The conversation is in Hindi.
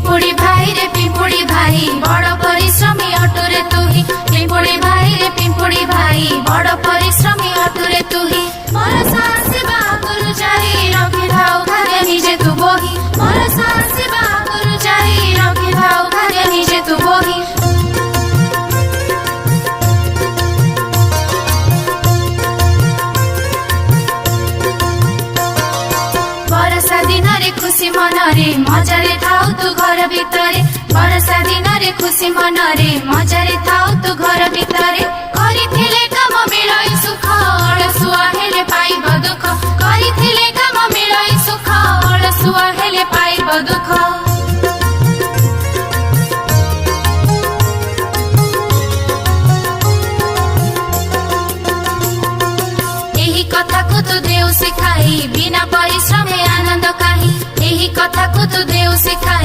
पिंपुड़ी भाई रे पिंपुड़ी भाई बड़ परिश्रमी अटुरे तुही पिंपुड़ी भाई रे पिंपुड़ी भाई बड़ परिश्रमी अटुरे तुही मोर सेवा गुरु जाई रखि थाउ भाग्य निजे तू बोही मोर सेवा गुरु जाई रखि थाउ भाग्य निजे तू बोही बरसा दिन रे खुशी मन रे मजारे थाउ तू घर भितरे बरसा दिन रे खुशी मन रे मजारे थाउ तू घर भितरे करिथिले काम मिलाई सुख अलसुआ हेले पाइब दुख करिथिले काम मिलाई सुख अलसुआ हेले पाइब दुख एही कथा को तू देउ सिखाई बिना परिश्रम आनंद काही एही कथा को तू देउ सिखाई।